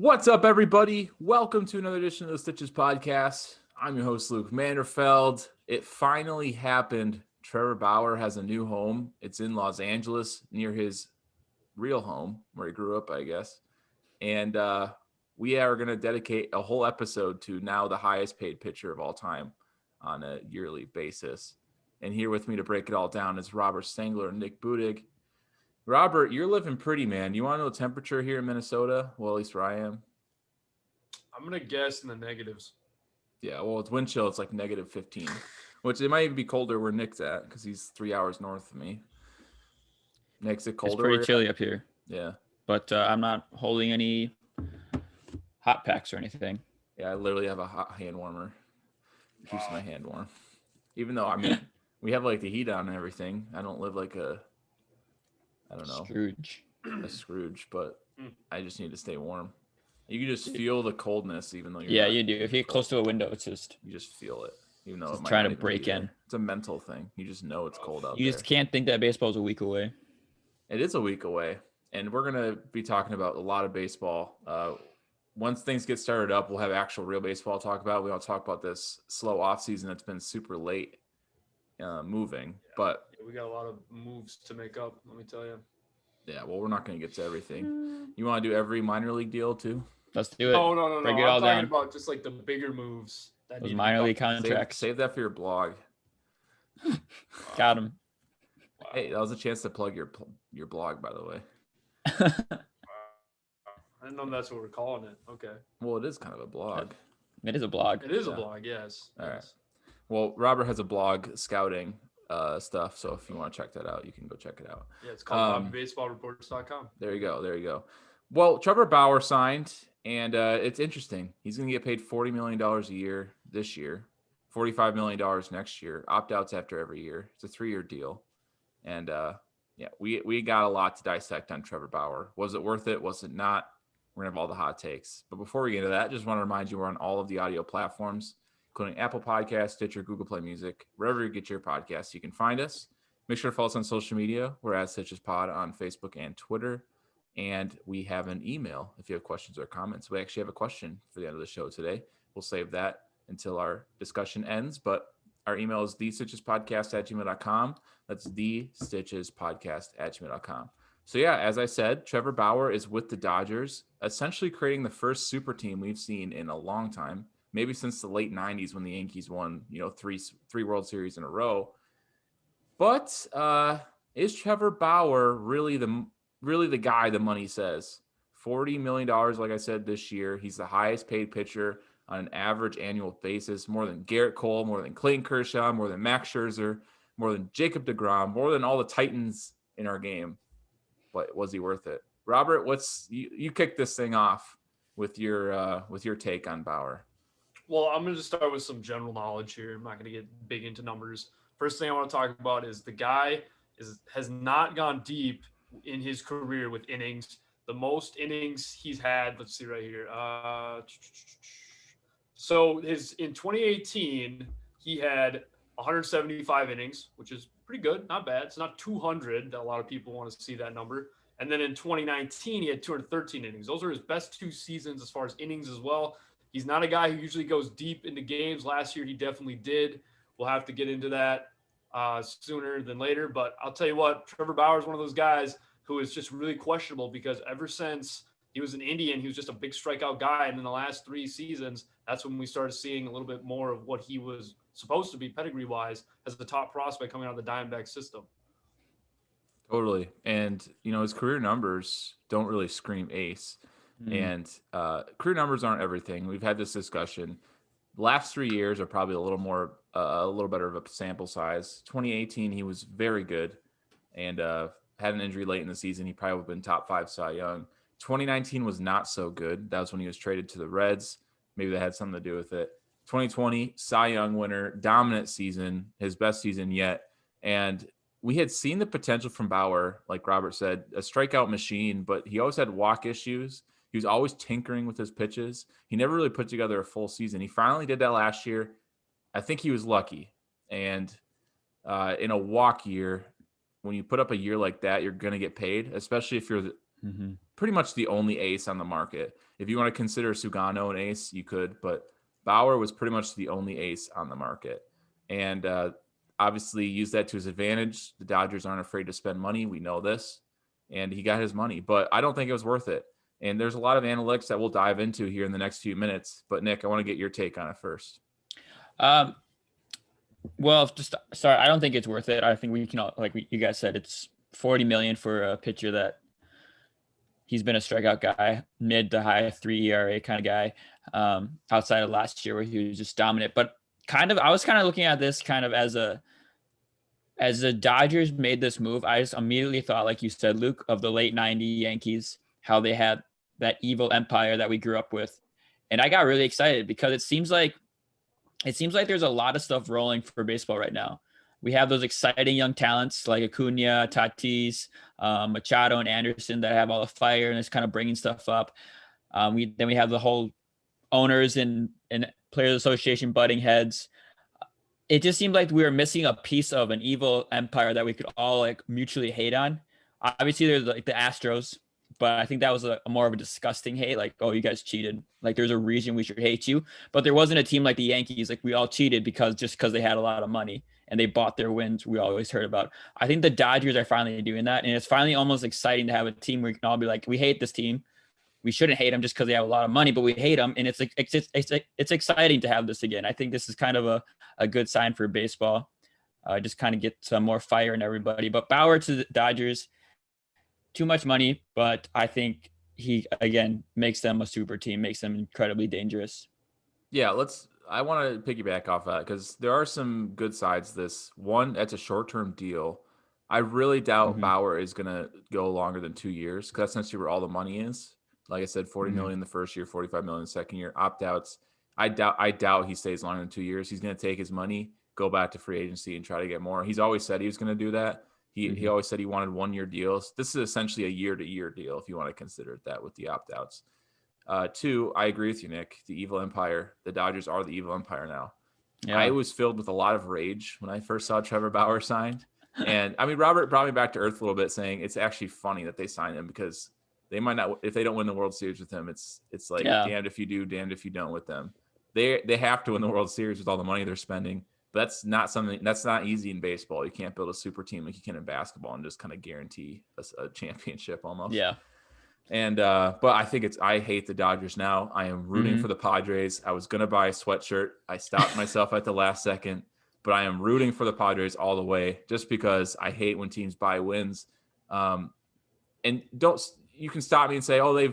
What's up, everybody? Welcome to another edition of the Stitches Podcast. I'm your host, Luke Manderfeld. It finally happened. Trevor Bauer has a new home. It's in Los Angeles, near his real home, where he grew up, I guess. And we are going to dedicate a whole episode to now the highest paid pitcher of all time on a yearly basis. And here with me to break it all down is Robert Stengler and Nick Budig. Robert, you're living pretty, man. You want to know the temperature here in Minnesota? Well, at least where I am. I'm going to guess in the negatives. Yeah, well, it's wind chill. It's like negative 15, which it might even be colder where Nick's at because he's 3 hours north of me. Nick's it colder? It's pretty chilly up here. Yeah. But I'm not holding any hot packs or anything. Yeah, I literally have a hot hand warmer. It keeps my hand warm. Even though, I mean, we have like the heat on and everything. I don't live like I don't know. A Scrooge, but I just need to stay warm. You can just feel the coldness even though you're Yeah, you do. If you get close to a window, it's just... You just feel it, even though it's it might trying not to even break be in. there. It's a mental thing. You just know it's cold out there. You just can't think that baseball's a week away. It is a week away, and we're going to be talking about a lot of baseball. Once things get started up, we'll have actual real baseball to talk about. We don't talk about this slow offseason that's been super late moving. But we got a lot of moves to make up, let me tell you. Yeah, well, we're not going to get to everything. You want to do every minor league deal too? Let's do it. Oh, no. Break it I'm all talking down. about just like the bigger moves. Those minor league contracts. Save that for your blog. Got him. Wow. Hey, that was a chance to plug your blog, by the way. I didn't know that's what we're calling it. Okay. Well, it is kind of a blog. It is a blog. It is a blog, yes. All right. Well, Robert has a blog scouting stuff, so if you want to check that out, you can go check it out. Yeah, it's called BobbyBaseballReports.com. There you go. Well, Trevor Bauer signed, and it's interesting. He's going to get paid $40 million a year this year, $45 million next year, opt-outs after every year. It's a 3-year deal. And, we got a lot to dissect on Trevor Bauer. Was it worth it? Was it not? We're going to have all the hot takes. But before we get into that, just want to remind you we're on all of the audio platforms, including Apple Podcasts, Stitcher, Google Play Music, wherever you get your podcasts, you can find us. Make sure to follow us on social media. We're at Stitches Pod on Facebook and Twitter. And we have an email if you have questions or comments. We actually have a question for the end of the show today. We'll save that until our discussion ends. But our email is thestitchespodcast@gmail.com. That's thestitchespodcast@gmail.com. So, yeah, as I said, Trevor Bauer is with the Dodgers, essentially creating the first super team we've seen in a long time. Maybe since the late 90s when the Yankees won, three World Series in a row. But is Trevor Bauer really the guy the money says? $40 million, like I said, this year. He's the highest paid pitcher on an average annual basis, more than Garrett Cole, more than Clayton Kershaw, more than Max Scherzer, more than Jacob deGrom, more than all the Titans in our game. But was he worth it? Robert, you kick this thing off with your take on Bauer. Well, I'm going to start with some general knowledge here. I'm not going to get big into numbers. First thing I want to talk about is the guy has not gone deep in his career with innings. The most innings he's had, let's see right here. So in 2018, he had 175 innings, which is pretty good, not bad. It's not 200. A lot of people want to see that number. And then in 2019, he had 213 innings. Those are his best 2 seasons as far as innings as well. He's not a guy who usually goes deep into games. Last year, he definitely did. We'll have to get into that sooner than later. But I'll tell you what, Trevor Bauer is one of those guys who is just really questionable because ever since he was an Indian, he was just a big strikeout guy. And in the last 3 seasons, that's when we started seeing a little bit more of what he was supposed to be pedigree-wise as the top prospect coming out of the Diamondback system. Totally. And, his career numbers don't really scream ace. And career numbers aren't everything. We've had this discussion. The last 3 years are probably a little better of a sample size. 2018, he was very good and had an injury late in the season. He probably would have been top 5 Cy Young. 2019 was not so good. That was when he was traded to the Reds. Maybe that had something to do with it. 2020, Cy Young winner, dominant season, his best season yet. And we had seen the potential from Bauer, like Robert said, a strikeout machine, but he always had walk issues. He was always tinkering with his pitches. He never really put together a full season. He finally did that last year. I think he was lucky. And in a walk year, when you put up a year like that, you're going to get paid, especially if you're pretty much the only ace on the market. If you want to consider Sugano an ace, you could, but Bauer was pretty much the only ace on the market. And obviously used that to his advantage. The Dodgers aren't afraid to spend money. We know this. And he got his money, but I don't think it was worth it. And there's a lot of analytics that we'll dive into here in the next few minutes. But Nick, I want to get your take on it first. Well, just sorry, I don't think it's worth it. I think we can all, you guys said, it's $40 million for a pitcher that he's been a strikeout guy, mid to high 3 ERA kind of guy, outside of last year where he was just dominant. But I was kind of looking at this kind of as the Dodgers made this move, I just immediately thought, like you said, Luke, of the late 90s Yankees, how they had that evil empire that we grew up with. And I got really excited because it seems like there's a lot of stuff rolling for baseball right now. We have those exciting young talents like Acuna, Tatis, Machado, and Anderson that have all the fire and it's kind of bringing stuff up. We have the whole owners and Players Association butting heads. It just seemed like we were missing a piece of an evil empire that we could all like mutually hate on. Obviously, there's like the Astros, but I think that was a more of a disgusting hate. Like, oh, you guys cheated. Like, there's a reason we should hate you. But there wasn't a team like the Yankees. Like, we all cheated because they had a lot of money and they bought their wins. We always heard about. I think the Dodgers are finally doing that, and it's finally almost exciting to have a team where we can all be like, we hate this team. We shouldn't hate them just because they have a lot of money, but we hate them. And it's exciting to have this again. I think this is kind of a good sign for baseball. Just kind of get some more fire in everybody. But Bauer to the Dodgers, too much money, but I think he, again, makes them a super team, makes them incredibly dangerous. Yeah, I want to piggyback off that because there are some good sides to this. One, that's a short-term deal. I really doubt Bauer is going to go longer than 2 years because that's essentially where all the money is. Like I said, 40 million the first year, 45 million the second year. Opt-outs. I doubt he stays longer than 2 years. He's going to take his money, go back to free agency, and try to get more. He's always said he was going to do that. He always said he wanted 1 year deals. This is essentially a year-to-year deal, if you want to consider it that, with the opt-outs. 2, I agree with you, Nick. The evil empire. The Dodgers are the evil empire now. Yeah. I was filled with a lot of rage when I first saw Trevor Bauer signed. And I mean, Robert brought me back to earth a little bit, saying it's actually funny that they signed him because they might not, if they don't win the World Series with him, it's like damned if you do, damned if you don't with them. They have to win the World Series with all the money they're spending. But that's not easy in baseball. You can't build a super team like you can in basketball and just kind of guarantee a championship almost. Yeah. And but I hate the Dodgers now. I am rooting for the Padres. I was gonna buy a sweatshirt. I stopped myself at the last second, but I am rooting for the Padres all the way just because I hate when teams buy wins. And you can stop me and say, oh, they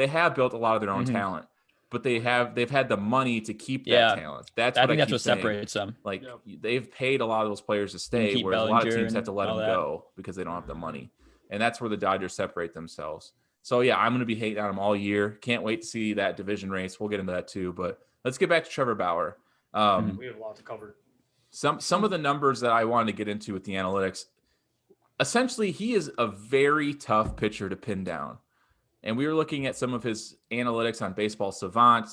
have built a lot of their own talent. But they've had the money to keep that talent. I think that's what separates them. Like they've paid a lot of those players to stay, whereas a lot of teams have to let them go because they don't have the money. And that's where the Dodgers separate themselves. So yeah, I'm going to be hating on them all year. Can't wait to see that division race. We'll get into that too. But let's get back to Trevor Bauer. We have a lot to cover. Some of the numbers that I wanted to get into with the analytics. Essentially, he is a very tough pitcher to pin down. And we were looking at some of his analytics on Baseball Savant,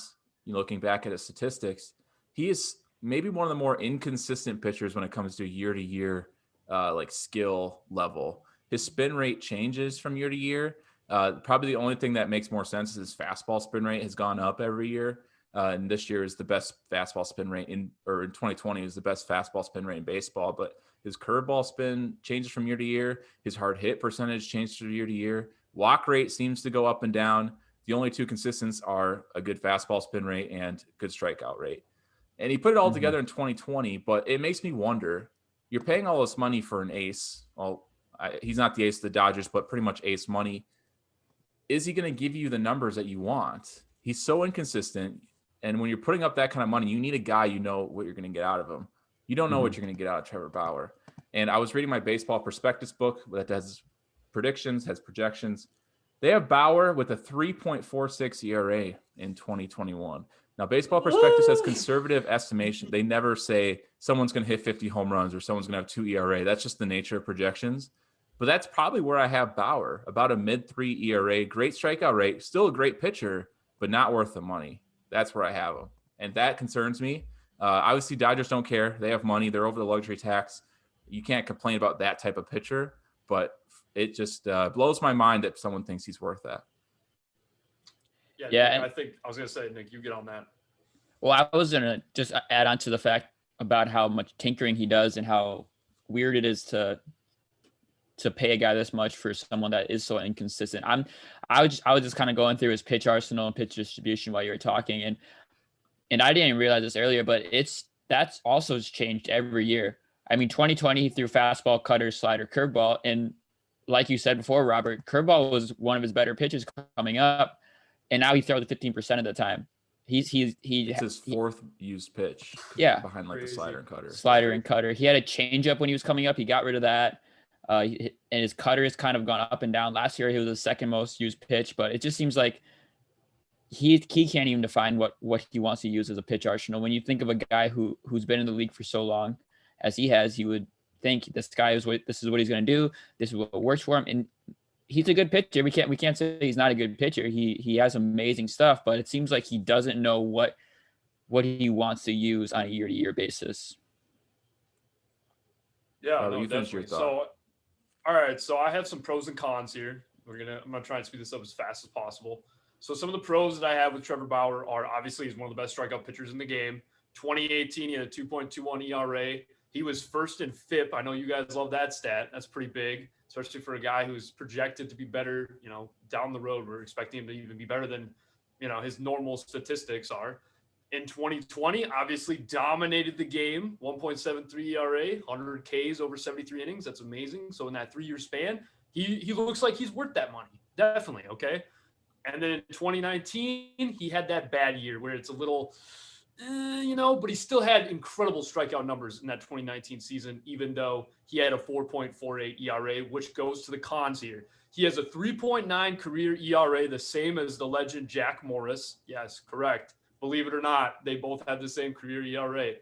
looking back at his statistics. He is maybe one of the more inconsistent pitchers when it comes to year-to-year like skill level. His spin rate changes from year to year. Probably the only thing that makes more sense is his fastball spin rate has gone up every year. And this year is the best fastball spin rate in 2020 is the best fastball spin rate in baseball. But his curveball spin changes from year to year. His hard hit percentage changes from year to year. Walk rate seems to go up and down. The only two consistents are a good fastball spin rate and good strikeout rate. And he put it all together in 2020, but it makes me wonder, you're paying all this money for an ace. Well, he's not the ace of the Dodgers, but pretty much ace money. Is he going to give you the numbers that you want? He's so inconsistent. And when you're putting up that kind of money, you need a guy you know what you're going to get out of him. You don't know what you're going to get out of Trevor Bauer. And I was reading my Baseball Prospectus book that has predictions, has projections. They have Bauer with a 3.46 ERA in 2021. Now, Baseball Prospectus has conservative estimation. They never say someone's going to hit 50 home runs or someone's going to have 2 ERA. That's just the nature of projections. But that's probably where I have Bauer, about a mid-3 ERA, great strikeout rate, still a great pitcher, but not worth the money. That's where I have him. And that concerns me. Obviously, Dodgers don't care. They have money. They're over the luxury tax. You can't complain about that type of pitcher, but it just blows my mind that someone thinks he's worth that. Yeah, Nick, I was going to say, Nick, you get on that. well, I was gonna just add on to the fact about how much tinkering he does and how weird it is to pay a guy this much for someone that is so inconsistent. I was just kind of going through his pitch arsenal and pitch distribution while you were talking, and I didn't realize this earlier, but that's also changed every year. I mean, 2020 he threw fastball, cutter, slider, curveball, and like you said before, Robert, curveball was one of his better pitches coming up, and now he throws it 15% of the time. It's his fourth used pitch. Yeah, behind like the slider and cutter. Slider and cutter. He had a changeup when he was coming up. He got rid of that. And his cutter has kind of gone up and down. Last year he was the second most used pitch, but it just seems like he can't even define what he wants to use as a pitch arsenal. When you think of a guy who's been in the league for so long as he has, you would think this is what he's going to do. This is what works for him, and he's a good pitcher. We can't say he's not a good pitcher. He has amazing stuff, but it seems like he doesn't know what he wants to use on a year-to-year basis. Yeah, no, definitely. So, all right. So I have some pros and cons here. I'm gonna try and speed this up as fast as possible. So some of the pros that I have with Trevor Bauer are obviously he's one of the best strikeout pitchers in the game. 2018, he had a 2.21 ERA. He was first in FIP. I know you guys love that stat. That's pretty big, especially for a guy who's projected to be better, down the road. We're expecting him to even be better than, his normal statistics are. In 2020, obviously dominated the game, 1.73 ERA, 100 Ks over 73 innings. That's amazing. So in that 3-year span, he looks like he's worth that money. Definitely, okay? And then in 2019, he had that bad year where it's a little, but he still had incredible strikeout numbers in that 2019 season, even though he had a 4.48 ERA, which goes to the cons here. He has a 3.9 career ERA, the same as the legend Jack Morris. Yes, correct. Believe it or not, they both have the same career ERA.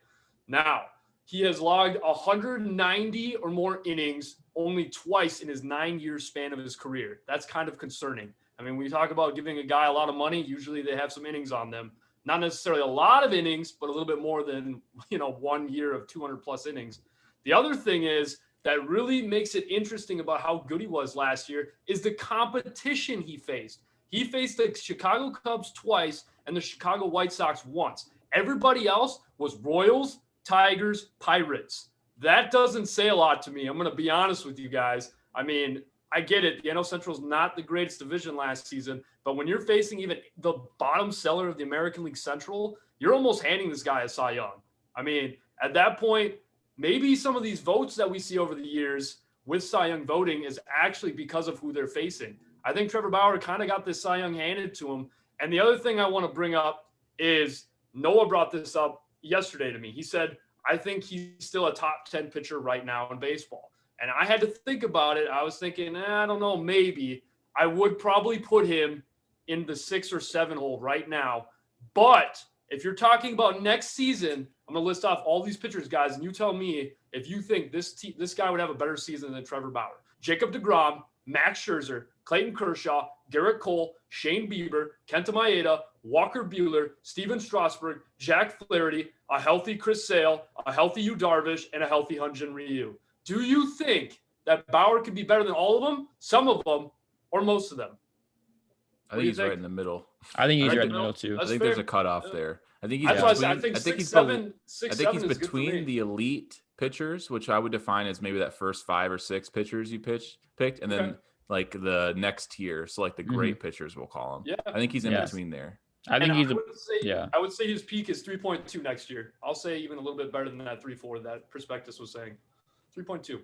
Now, he has logged 190 or more innings only twice in his 9-year span of his career. That's kind of concerning. I mean, when you talk about giving a guy a lot of money, usually they have some innings on them. Not necessarily a lot of innings, but a little bit more than, 1 year of 200 plus innings. The other thing is that really makes it interesting about how good he was last year is the competition he faced. He faced the Chicago Cubs twice and the Chicago White Sox once. Everybody else was Royals, Tigers, Pirates. That doesn't say a lot to me. I'm going to be honest with you guys. I mean, I get it. The NL Central is not the greatest division last season, but when you're facing even the bottom seller of the American League Central, you're almost handing this guy a Cy Young. I mean, at that point, maybe some of these votes that we see over the years with Cy Young voting is actually because of who they're facing. I think Trevor Bauer kind of got this Cy Young handed to him. And the other thing I want to bring up is Noah brought this up yesterday to me. He said, I think he's still a top 10 pitcher right now in baseball. And I had to think about it. I was thinking, I don't know, maybe. I would probably put him in the 6 or 7 hole right now. But if you're talking about next season, I'm going to list off all these pitchers, guys, and you tell me if you think this guy would have a better season than Trevor Bauer. Jacob deGrom, Max Scherzer, Clayton Kershaw, Garrett Cole, Shane Bieber, Kenta Maeda, Walker Buehler, Steven Strasburg, Jack Flaherty, a healthy Chris Sale, a healthy Yu Darvish, and a healthy Hyun-Jin Ryu. Do you think that Bauer could be better than all of them, some of them, or most of them? I think he's right in the middle. I think he's right in the middle too. I think there's a cutoff there. I think he's between the elite pitchers, which I would define as maybe that first 5 or 6 pitchers you picked, and then like the next tier, so like the great pitchers, we'll call them. Yeah, I think he's in between there. I think I would say his peak is 3.2 next year. I'll say even a little bit better than that 3.4 that Prospectus was saying. 3.2.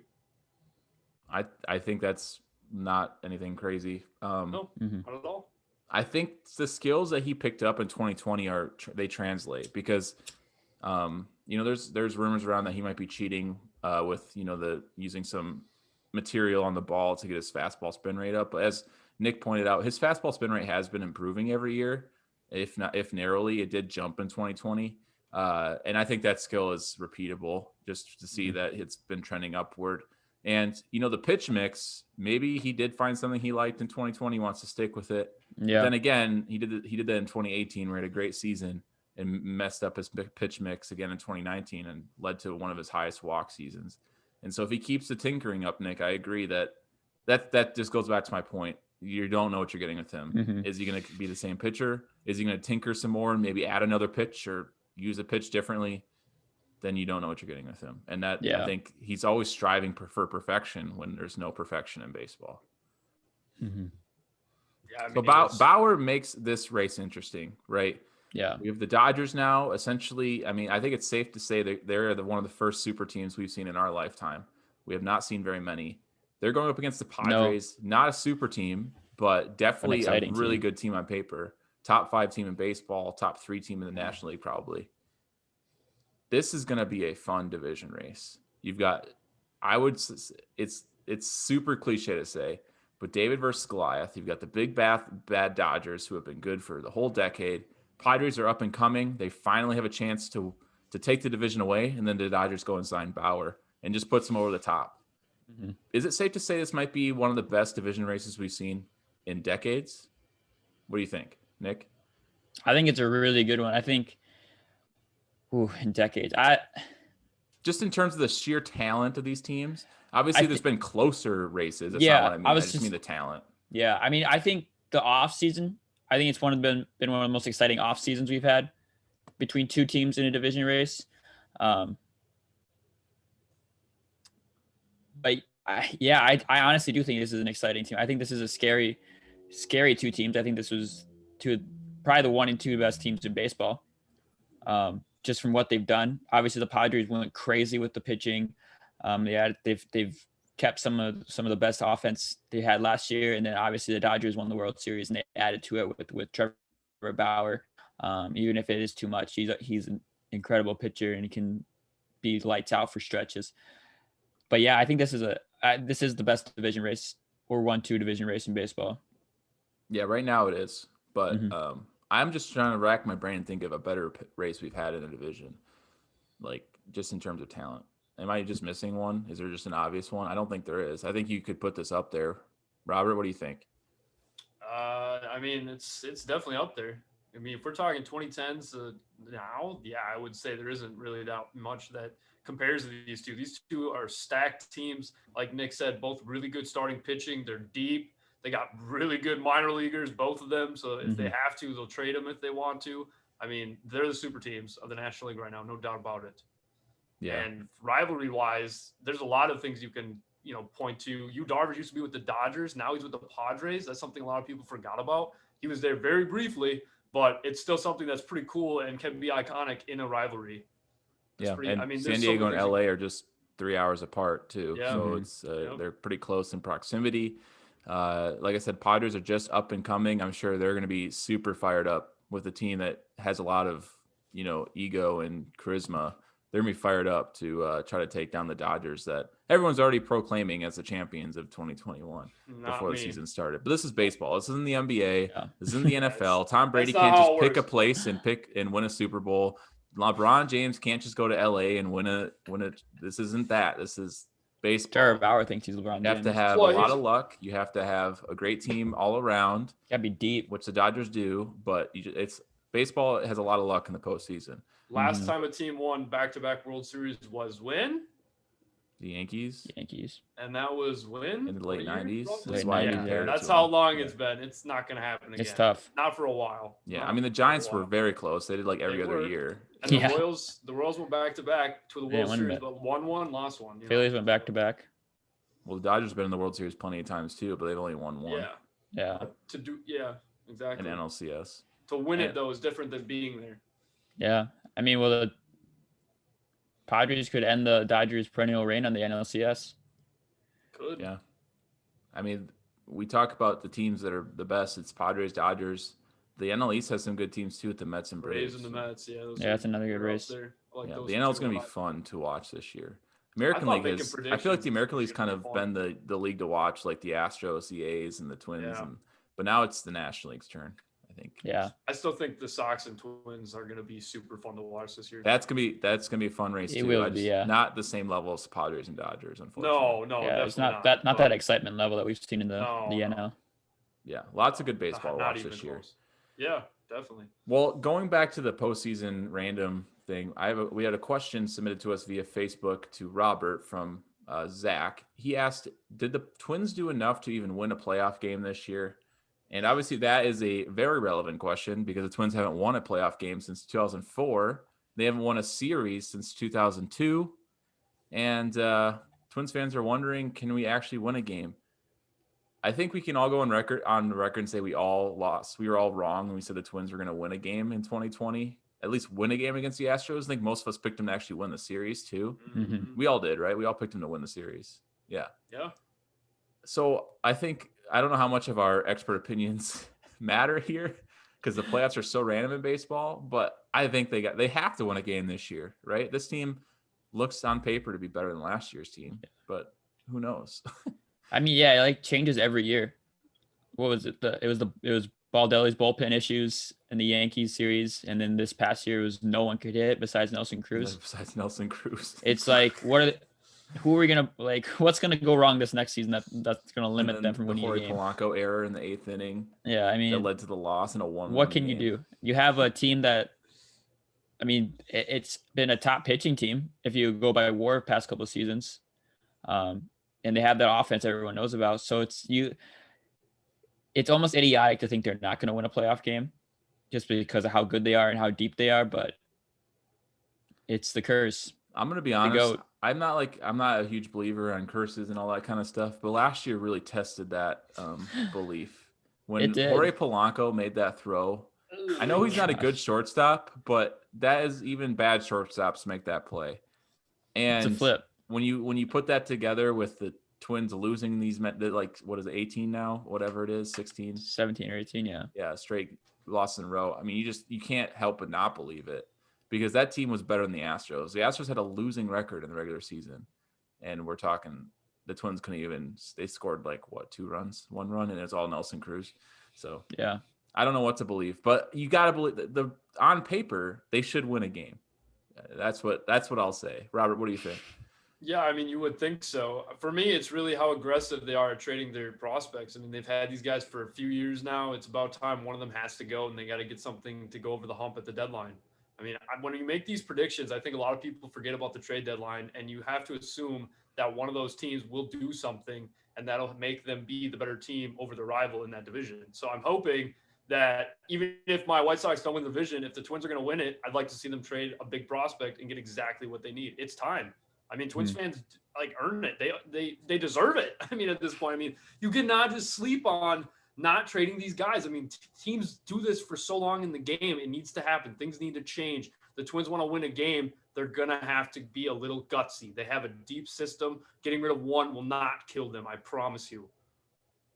I think that's not anything crazy. No, not at all. I think the skills that he picked up in 2020 they translate because, there's rumors around that he might be cheating with the using some material on the ball to get his fastball spin rate up. But as Nick pointed out, his fastball spin rate has been improving every year, if narrowly. It did jump in 2020, and I think that skill is repeatable. Just to see that it's been trending upward. And, the pitch mix, maybe he did find something he liked in 2020, wants to stick with it. Yeah. But then again, he did that in 2018, where he had a great season and messed up his pitch mix again in 2019 and led to one of his highest walk seasons. And so if he keeps the tinkering up, Nick, I agree that just goes back to my point. you don't know what you're getting with him. Mhm. Is he going to be the same pitcher? Is he going to tinker some more and maybe add another pitch or use a pitch differently? Then you don't know what you're getting with him. And that I think he's always striving for perfection when there's no perfection in baseball. Mm-hmm. Yeah, I mean, So Bauer makes this race interesting, right? Yeah. We have the Dodgers now. Essentially, I mean, I think it's safe to say that they're one of the first super teams we've seen in our lifetime. We have not seen very many. They're going up against the Padres, not a super team, but definitely a really good team on paper. Top 5 team in baseball, top 3 team in the National League, probably. This is going to be a fun division race. You've got, it's super cliche to say, but David versus Goliath. You've got the big bad Dodgers who have been good for the whole decade. Padres are up and coming. They finally have a chance to take the division away, and then the Dodgers go and sign Bauer and just puts them over the top. Mm-hmm. Is it safe to say this might be one of the best division races we've seen in decades? What do you think, Nick? I think it's a really good one. I think in decades. Just in terms of the sheer talent of these teams, obviously there's been closer races. That's not what I mean. I just mean the talent. Yeah, I mean, I think the off season, I think it's been one of the most exciting off seasons we've had between 2 teams in a division race. But I honestly do think this is an exciting team. I think this is a scary 2 teams. I think this was probably the 1 and 2 best teams in baseball. Just from what they've done. Obviously, the Padres went crazy with the pitching. They've kept some of the best offense they had last year, and then obviously the Dodgers won the World Series and they added to it with Trevor Bauer. Even if it is too much, he's an incredible pitcher and he can be lights out for stretches. But yeah, I think this is the best division race or 1-2 division race in baseball. Yeah, right now it is, but I'm just trying to rack my brain and think of a better race we've had in the division, like just in terms of talent. Am I just missing one? Is there just an obvious one? I don't think there is. I think you could put this up there. Robert, what do you think? I mean, it's definitely up there. I mean, if we're talking 2010s now, yeah, I would say there isn't really that much that compares to these two. These two are stacked teams. Like Nick said, both really good starting pitching. They're deep. They got really good minor leaguers, both of them. So if they have to, they'll trade them if they want to. I mean, they're the super teams of the National League right now, no doubt about it. Yeah. And rivalry-wise, there's a lot of things you can, point to. Darvish used to be with the Dodgers. Now he's with the Padres. That's something a lot of people forgot about. He was there very briefly, but it's still something that's pretty cool and can be iconic in a rivalry. Yeah, San Diego and LA are just 3 hours apart too. Yeah. So it's they're pretty close in proximity. Like I said, Padres are just up and coming. I'm sure they're going to be super fired up with a team that has a lot of, ego and charisma. They're going to be fired up to try to take down the Dodgers that everyone's already proclaiming as the champions of 2021 before the season started. But this is baseball. This isn't the NBA. Yeah. This isn't the NFL. Tom Brady can't just pick a place and win a Super Bowl. LeBron James can't just go to LA and win a. This isn't that. This is baseball. Trevor Bauer thinks he's LeBron James. You have to have a lot of luck. You have to have a great team all around. You gotta be deep, which the Dodgers do. But it's baseball. It has a lot of luck in the postseason. Last time a team won back-to-back World Series was when? The Yankees. And that was when? In the late 90s. That's how long it's been. It's not going to happen again. It's tough. Not for a while. Yeah, I mean, the Giants were very close. They did like every other year. And the Royals went back-to-back to the World Series, but won one, lost one. Phillies went back-to-back. Well, the Dodgers have been in the World Series plenty of times too, but they've only won one. Yeah. Exactly. And NLCS. To win it, though, is different than being there. Yeah. I mean, the Padres could end the Dodgers' perennial reign on the NLCS. Could. Yeah. I mean, we talk about the teams that are the best. It's Padres, Dodgers. The NL East has some good teams too with the Mets and Braves. And the Mets, that's another good race. The NL is going to be fun to watch this year. American League is. I feel like the American League's kind of been the league to watch, like the Astros, the A's, and the Twins. But now it's the National League's turn, I think. Yeah. I still think the Sox and Twins are going to be super fun to watch this year. That's gonna be a fun race too. It will be, Not the same level as Padres and Dodgers, unfortunately. No, it's not that excitement level that we've seen in the NL. Yeah, lots of good baseball to watch this year. Close. Yeah, definitely. Well, going back to the postseason random thing, we had a question submitted to us via Facebook to Robert from Zach. He asked, did the Twins do enough to even win a playoff game this year? And obviously that is a very relevant question because the Twins haven't won a playoff game since 2004. They haven't won a series since 2002. And Twins fans are wondering, can we actually win a game? I think we can all go on record and say we all lost. We were all wrong when we said the Twins were going to win a game in 2020. At least win a game against the Astros. I think most of us picked them to actually win the series too. Mhm. We all did, right? We all picked them to win the series. Yeah. Yeah. So I don't know how much of our expert opinions matter here because the playoffs are so random in baseball, but I think they have to win a game this year, right? This team looks on paper to be better than last year's team, but who knows? I mean, yeah, it like changes every year. What was it? It was Baldelli's bullpen issues in the Yankees series, and then this past year was no one could hit besides Nelson Cruz. Besides Nelson Cruz. It's like who are we gonna what's gonna go wrong this next season that's gonna limit them from winning a game? Polanco error in the 8th inning. Yeah, I mean, that led to the loss in a 1-1 what can game. you do? You have a team that, I mean, it's been a top pitching team if you go by WAR past couple of seasons, and they have that offense everyone knows about. So it's almost idiotic to think they're not going to win a playoff game just because of how good they are and how deep they are, but it's the curse. I'm going to be honest. I'm not a huge believer on curses and all that kind of stuff, but last year really tested that belief. When Jorge Polanco made that throw, I know he's not a good shortstop, but that is even bad shortstops make that play. And it's a flip. When you put that together with the Twins losing these, like, what is it, 18 now? Whatever it is, 16? 17 or 18, yeah. Yeah, straight loss in a row. I mean, you can't help but not believe it because that team was better than the Astros. The Astros had a losing record in the regular season, and we're talking the Twins couldn't even – they scored, like, what, 2 runs? 1 run, and it's all Nelson Cruz. So, yeah. I don't know what to believe, but you got to believe on paper they should win a game. That's what I'll say. Robert, what do you think? Yeah, I mean, you would think so. For me, it's really how aggressive they are at trading their prospects. I mean, they've had these guys for a few years now. It's about time one of them has to go, and they got to get something to go over the hump at the deadline. I mean, when you make these predictions, I think a lot of people forget about the trade deadline, and you have to assume that one of those teams will do something, and that'll make them be the better team over the rival in that division. So I'm hoping that even if my White Sox don't win the division, if the Twins are going to win it, I'd like to see them trade a big prospect and get exactly what they need. It's time. I mean, Twins fans like earn it. They deserve it. I mean, at this point, I mean, you cannot just sleep on not trading these guys. I mean, teams do this for so long in the game. It needs to happen. Things need to change. The Twins want to win a game. They're going to have to be a little gutsy. They have a deep system. Getting rid of one will not kill them. I promise you.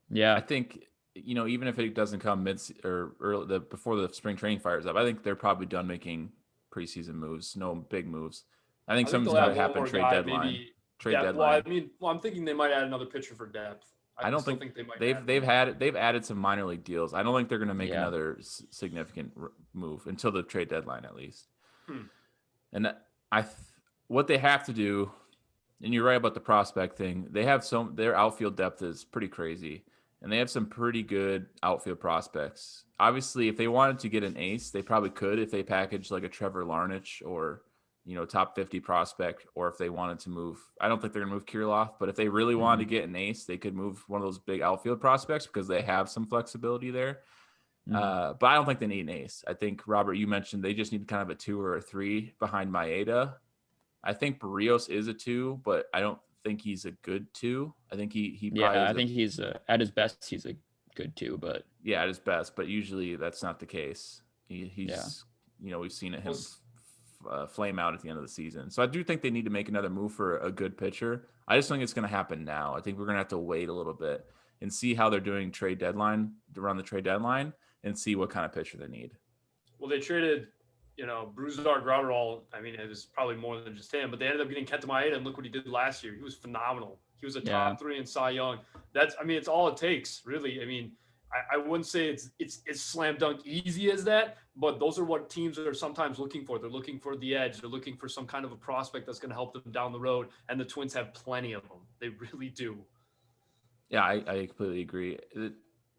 Yeah. I think, even if it doesn't come before the spring training fires up, I think they're probably done making preseason moves. No big moves. I think something's going to happen trade deadline. Deadline. Well, I'm thinking they might add another pitcher for depth. I don't think they might. They've added some minor league deals. I don't think they're going to make another significant move until the trade deadline, at least. And what they have to do, and you're right about the prospect thing. They have their outfield depth is pretty crazy, and they have some pretty good outfield prospects. Obviously, if they wanted to get an ace, they probably could if they packaged like a Trevor Larnach or top 50 prospect, or if they wanted to move, I don't think they're going to move Kirilloff, but if they really wanted to get an ace, they could move one of those big outfield prospects because they have some flexibility there. But I don't think they need an ace. I think, Robert, you mentioned they just need kind of a 2 or a 3 behind Maeda. I think Barrios is a 2, but I don't think he's a good 2. I think he probably I think he's at his best, he's a good 2, but yeah, at his best, but usually that's not the case. He's we've seen him flame out at the end of the season. So I do think they need to make another move for a good pitcher. I just think it's going to happen now. I think we're going to have to wait a little bit and see how they're doing around the trade deadline and see what kind of pitcher they need. Well, they traded, Brusdar Graterol. I mean, it was probably more than just him, but they ended up getting Kenta Maeda, and look what he did last year. He was phenomenal. He was a top 3 in Cy Young. It's all it takes, really. I mean, I wouldn't say it's slam dunk easy as that, but those are what teams are sometimes looking for. They're looking for the edge. They're looking for some kind of a prospect that's going to help them down the road, and the Twins have plenty of them. They really do. Yeah, I completely agree. The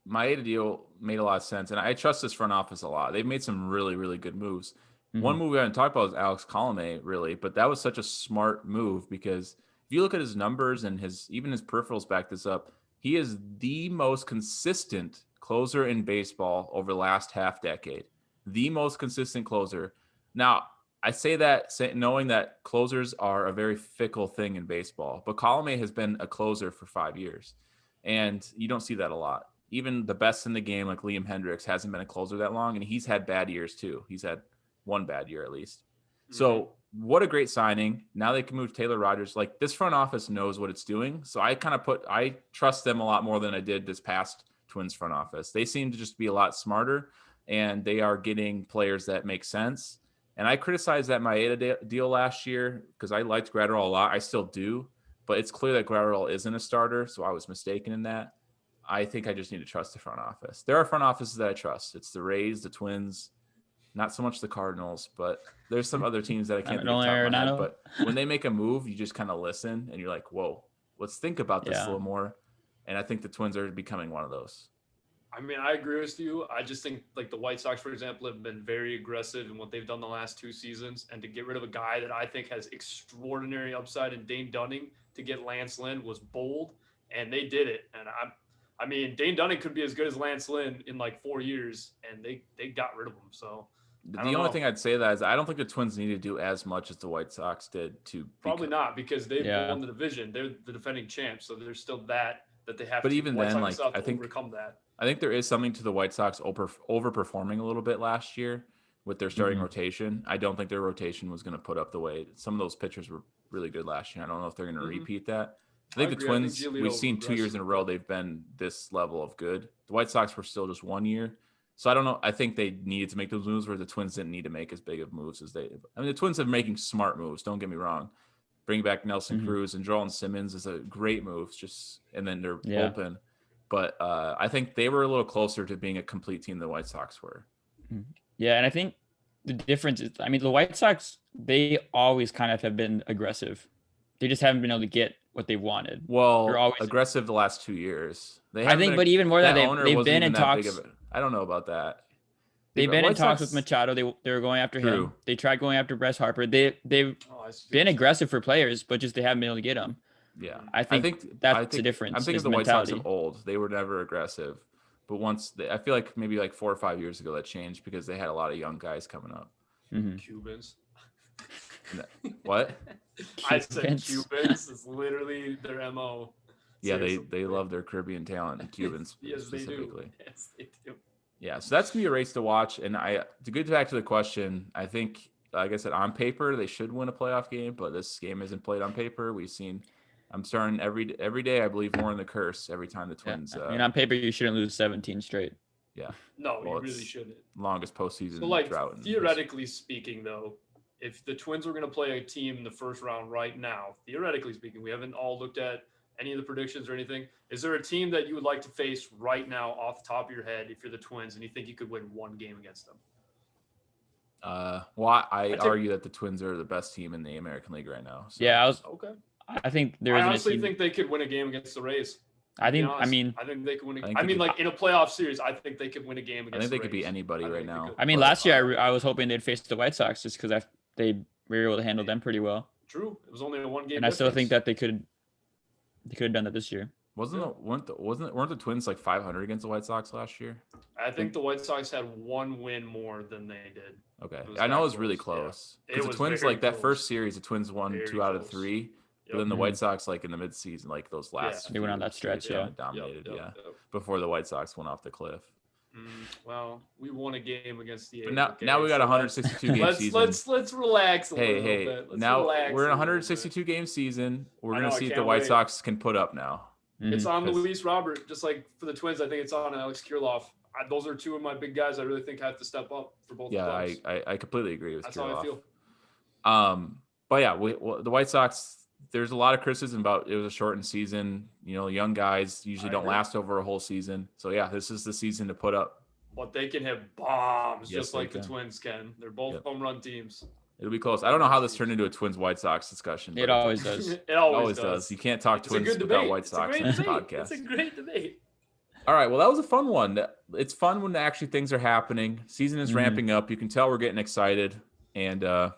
Maeda deal made a lot of sense, and I trust this front office a lot. They've made some really, really good moves. One move we haven't talked about is Alex Colomé, really, but that was such a smart move because if you look at his numbers and even his peripherals back this up, he is the most consistent closer in baseball over the last half decade. The most consistent closer. Now, I say that knowing that closers are a very fickle thing in baseball, but Colomé has been a closer for 5 years, and you don't see that a lot. Even the best in the game, like Liam Hendricks, hasn't been a closer that long, and he's had bad years too. He's had one bad year at least. So what a great signing. Now they can move Taylor Rogers. Like, this front office knows what it's doing. So I trust them a lot more than I did this past Twins front office. They seem to just be a lot smarter, and they are getting players that make sense. And I criticized that Maeda deal last year because I liked Gratterall a lot. I still do, but it's clear that Gratterall isn't a starter, so I was mistaken in that. I think I just need to trust the front office. There are front offices that I trust. It's the Rays, the Twins, not so much the Cardinals, but there's some other teams that I can't think of the top of my head. But when they make a move, you just kind of listen and you're like, whoa, let's think about this a little more. And I think the Twins are becoming one of those. I mean, I agree with you. I just think, like, the White Sox, for example, have been very aggressive in what they've done the last 2 seasons. And to get rid of a guy that I think has extraordinary upside in Dane Dunning to get Lance Lynn was bold, and they did it. And I mean, Dane Dunning could be as good as Lance Lynn in like 4 years, and they got rid of him. So the only thing I'd say that is I don't think the Twins need to do as much as the White Sox did to probably not, because they've won the division. They're the defending champs, so there's still that they have. But to even White then, Sox like, I think overcome that. I think there is something to the White Sox overperforming a little bit last year with their starting rotation. I don't think their rotation was going to put up the way some of those pitchers were really good last year. I don't know if they're going to repeat that. I think the Twins, we've seen 2 years in a row, they've been this level of good. The White Sox were still just 1 year. So I don't know. I think they needed to make those moves where the Twins didn't need to make as big of moves as they. I mean, the Twins are making smart moves. Don't get me wrong. Bring back Nelson Cruz and Jordan Simmons is a great move. And then they're open. But I think they were a little closer to being a complete team than the White Sox were. Yeah, and I think the difference is, I mean, the White Sox, they always kind of have been aggressive. They just haven't been able to get what they wanted. Well, they're always aggressive the last 2 years. I think, but even more than that, they've been in talks. I don't know about that. They've been in talks with Machado. They were going after him. They tried going after Bryce Harper. They've been aggressive for players, but just they haven't been able to get them. Yeah, I think that's the difference. I'm thinking of the White Sox of old. They were never aggressive, but I feel like maybe like 4 or 5 years ago that changed because they had a lot of young guys coming up. Cubans. What? I said Cubans is literally their MO. Yeah, they love their Caribbean talent, Cubans specifically. Yes, they do. Yeah, so that's gonna be a race to watch. And to get back to the question, I think, like I said, on paper they should win a playoff game, but this game isn't played on paper. I'm starting every day. I believe more in the curse every time the Twins. I mean, on paper you shouldn't lose 17 straight. Yeah. No, you really shouldn't. Longest postseason drought. Theoretically speaking, though, if the Twins were going to play a team in the first round right now, theoretically speaking, we haven't all looked at any of the predictions or anything. Is there a team that you would like to face right now off the top of your head if you're the Twins and you think you could win one game against them? Well, I argue that the Twins are the best team in the American League right now. So. Yeah, okay. I think I honestly think they could win a game against the Rays. I think they could win. Like in a playoff series, I think they could win a game against. I think they could beat anybody right now. I mean, last year I was hoping they'd face the White Sox just because they were able to handle them pretty well. True, it was only a 1 game. And I still think that they could have done that this year. Weren't the Twins like 500 against the White Sox last year? I think the White Sox had 1 win more than they did. Okay, I know it was really close. Because the Twins, like that first series, the Twins won 2 out of 3. But then the White Sox, like in the midseason, like those last, they went on that stretch, dominated, before the White Sox went off the cliff. Well, we won a game against the. But now we got 162 game season. Let's relax a little bit. We're in a 162 game season. We're gonna see if the White Sox can put up now. It's on Luis Robert, just like for the Twins. I think it's on Alex Kirilloff. Those are 2 of my big guys. I really think have to step up for both. Yeah, I completely agree with Kirilloff. That's how I feel. But yeah, the White Sox. There's a lot of criticism about it was a shortened season. Young guys usually don't last over a whole season. So yeah, this is the season to put up. But they can have bombs just like the Twins can. They're both home run teams. It'll be close. I don't know how this turned into a Twins White Sox discussion. It always does. It always does. You can't talk Twins without White Sox in this podcast. It's a great debate. All right. Well, that was a fun one. It's fun when actually things are happening. Season is ramping up. You can tell we're getting excited. And I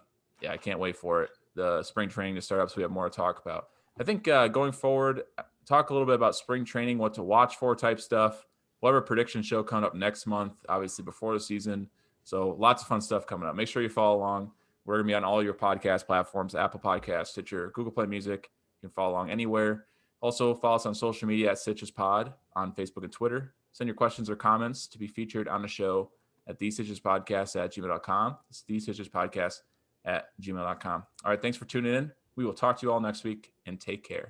can't wait for it. The spring training to start up, so we have more to talk about. I think going forward, talk a little bit about spring training, what to watch for type stuff. We'll have a prediction show coming up next month, obviously before the season. So lots of fun stuff coming up. Make sure you follow along. We're going to be on all your podcast platforms, Apple Podcasts, Stitcher, Google Play Music. You can follow along anywhere. Also, follow us on social media at Stitches Pod on Facebook and Twitter. Send your questions or comments to be featured on the show at thestitchespodcast@gmail.com. It's thestitchespodcast@gmail.com. All right, thanks for tuning in. We will talk to you all next week, and take care.